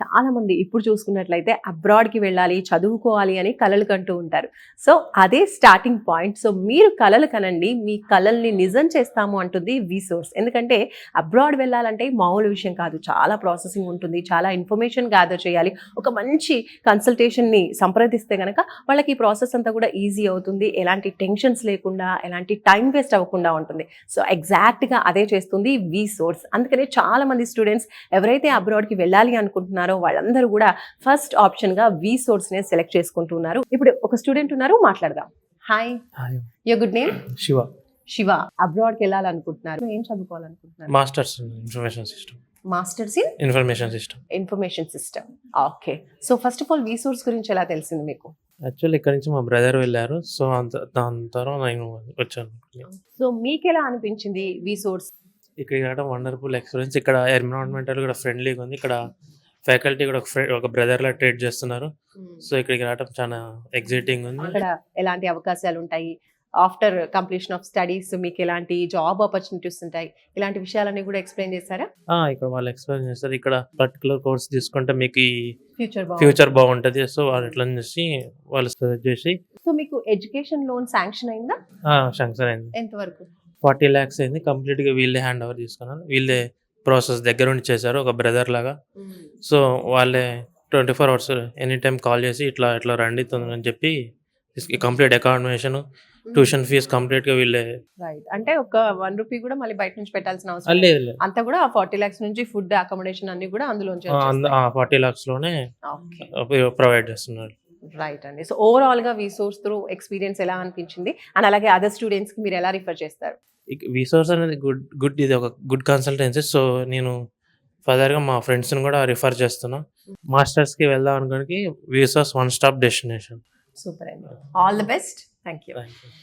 చాలా మంది ఇప్పుడు చూసుకున్నట్లయితే అబ్రాడ్‌కి వెళ్ళాలి, చదువుకోవాలి అని కలలు కంటూ ఉంటారు. సో, అదే స్టార్టింగ్ పాయింట్. సో, మీరు కలలు కనండి. మీ కలల్ని నిజం చేస్తాము అంటుంది విసోర్స్. ఎందుకంటే అబ్రాడ్ వెళ్ళాలంటే మామూలు విషయం కాదు. చాలా ప్రాసెసింగ్ ఉంటుంది. చాలా ఇన్ఫర్మేషన్ గ్యాదర్ చేయాలి. ఒక మంచి కన్సల్టేషన్‌ని సంప్రదిస్తే గనక వాళ్ళకి ఈ ప్రాసెస్ అంతా కూడా ఈజీ అవుతుంది. ఎలాంటి టెన్షన్స్ లేకుండా, ఎలాంటి టైం వేస్ట్ అవ్వకుండా ఉంటుంది. సో, ఎగ్జాక్ట్‌గా అదే చేస్తుంది విసోర్స్. అందుకనే చాలా మంది స్టూడెంట్స్ ఎవరైతే అబ్రాడ్‌కి వెళ్ళాలి అనుకుంటున్నారో వాళ్ళందరూ కూడా ఫస్ట్ ఆప్షన్‌గా విసోర్స్‌నే సెలెక్ట్ చేసుకుంటున్నారు. ఇప్పుడు ఒక స్టూడెంట్ ఉన్నారు, మాట్లాడదాం. Hi, hi your good name? Shiva. Shiva. అబ్రాడ్‌కి వెళ్ళాలనుకుంటున్నారు. ఏం చదువుకోవాలనుకుంటున్నారు? Masters information system. Masters in information system. Okay. So first of all విసోర్స్ గురించి ఎలా తెలిసింది మీకు? యాక్చువల్లీ ఇక్కడ నుంచి మా బ్రదర్ వెళ్ళారు. సో దాని తర్వాత నేను వచ్చాను. సో మీకెలా అనిపించింది విసోర్స్? ఇక్కడికి రావడం వండర్ఫుల్ ఎక్స్పీరియన్స్. ఇక్కడ ఎన్విరాన్మెంటల్ కూడా ఫ్రెండ్లీగా ఉంది. ఇక్కడ ఫ్యాకల్టీ కూడా ఒక బ్రదర్ లా ట్రీట్ చేస్తున్నారు. సో ఇక్కడికి రావడం చాలా ఎగ్జైటింగ్ ఉంది. అక్కడ ఎలాంటి అవకాశాలు ఉంటాయి? ఆఫ్టర్ కంప్లీషన్ ఆఫ్ స్టడీస్ మీకు ఎలాంటి జాబ్ ఆపర్చునిటీస్ ఉంటాయి? ఇలాంటి విషయాలన్నీ కూడా ఎక్స్ప్లెయిన్ చేశారా? ఇక్కడ వాళ్ళు ఎక్స్ప్లెయిన్ చేస్తారు. ఇక్కడ పర్టికులర్ కోర్స్ తీసుకుంటే మీకు ఈ ఫ్యూచర్ ఫ్యూచర్ బాగుంటది. సో వాళ్ళు ఎట్లా చేసి వాళ్ళు సజెస్ట్ చేసి. సో మీకు ఎడ్యుకేషన్ లోన్ శాంక్షన్ అయిందా? శాంక్షన్ అయింది. ఎంత వరకు? 40 lakhs అయింది. కంప్లీట్ గా వీళ్ళే హ్యాండ్ ఓవర్ తీసుకున్నారు. వీళ్ళే ప్రాసెస్ దగ్గర ఉండి చేశారు, ఒక బ్రదర్ లాగా. సో వాళ్ళే 24 hours ఎనీ టైం కాల్ చేసి ఇట్లా ఇట్లా రండి తొందరని చెప్పి complete accommodation, tuition fee complete గా వీళ్ళే. రైట్. అంటే ఒక 1 రూపీ కూడా మళ్ళీ బయట నుంచి పెట్టాల్సిన అవసరం లేదు లేదు. అంతా కూడా 40 lakhs నుంచి ఫుడ్ అకామిడేషన్ అన్ని కూడా అందులో 40 lakhs లోనే ప్రొవైడ్ చేస్తున్నారు. రైట్ అండి. సో ఓవరాల్ గా విసోర్స్ త్రూ ఎక్స్పీరియన్స్ ఎలా అనిపించింది? అండ్ అలాగే అదర్ స్టూడెంట్స్ కి మీరు ఎలా రిఫర్ చేస్తారు? విసోర్స్ అనేది గుడ్ ఇది ఒక గుడ్ కన్సల్టెన్సీ. సో నేను ఫర్దర్ గా మా ఫ్రెండ్స్ ని కూడా రిఫర్ చేస్తున్నా. మాస్టర్స్ కి వెళ్దాం అనుకోనికి విసోర్స్ వన్ స్టాప్ డెస్టినేషన్. సూపర్ అండి. All the best. Thank you.